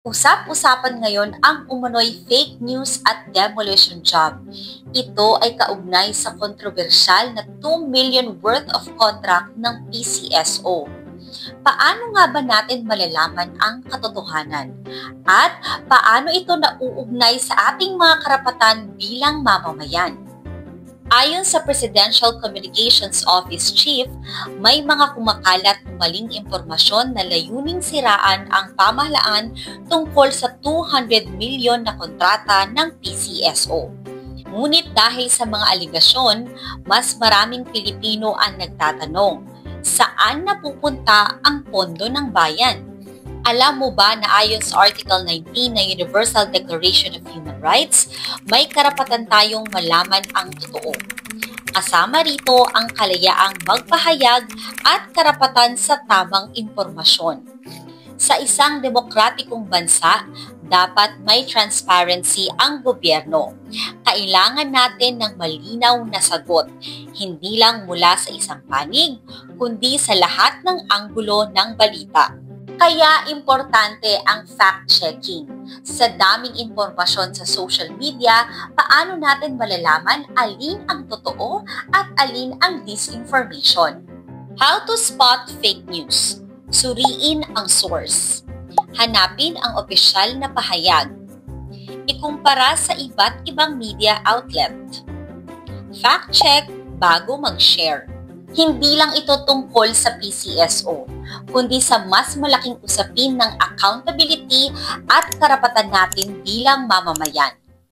Usap-usapan ngayon ang umano'y fake news at demolition job. Ito ay kaugnay sa kontrobersyal na 2 million worth of contract ng PCSO. Paano nga ba natin malalaman ang katotohanan? At paano ito nauugnay sa ating mga karapatan bilang mamamayan? Ayon sa Presidential Communications Office Chief, may mga kumakalat na maling impormasyon na layuning siraan ang pamahalaan tungkol sa 200 milyon na kontrata ng PCSO. Ngunit dahil sa mga aligasyon, mas maraming Pilipino ang nagtatanong, saan napupunta ang pondo ng bayan? Alam mo ba na ayon sa Article 19 ng Universal Declaration of Human Rights, may karapatan tayong malaman ang totoo. Kasama rito ang kalayaang magpahayag at karapatan sa tamang impormasyon. Sa isang demokratikong bansa, dapat may transparency ang gobyerno. Kailangan natin ng malinaw na sagot, hindi lang mula sa isang panig, kundi sa lahat ng anggulo ng balita. Kaya importante ang fact-checking. Sa daming impormasyon sa social media, paano natin malalaman alin ang totoo at alin ang disinformation? How to spot fake news? Suriin ang source. Hanapin ang opisyal na pahayag. Ikumpara sa iba't ibang media outlet. Fact-check bago mag-share. Hindi lang ito tungkol sa PCSO, kundi sa mas malaking usapin ng accountability at karapatan natin bilang mamamayan.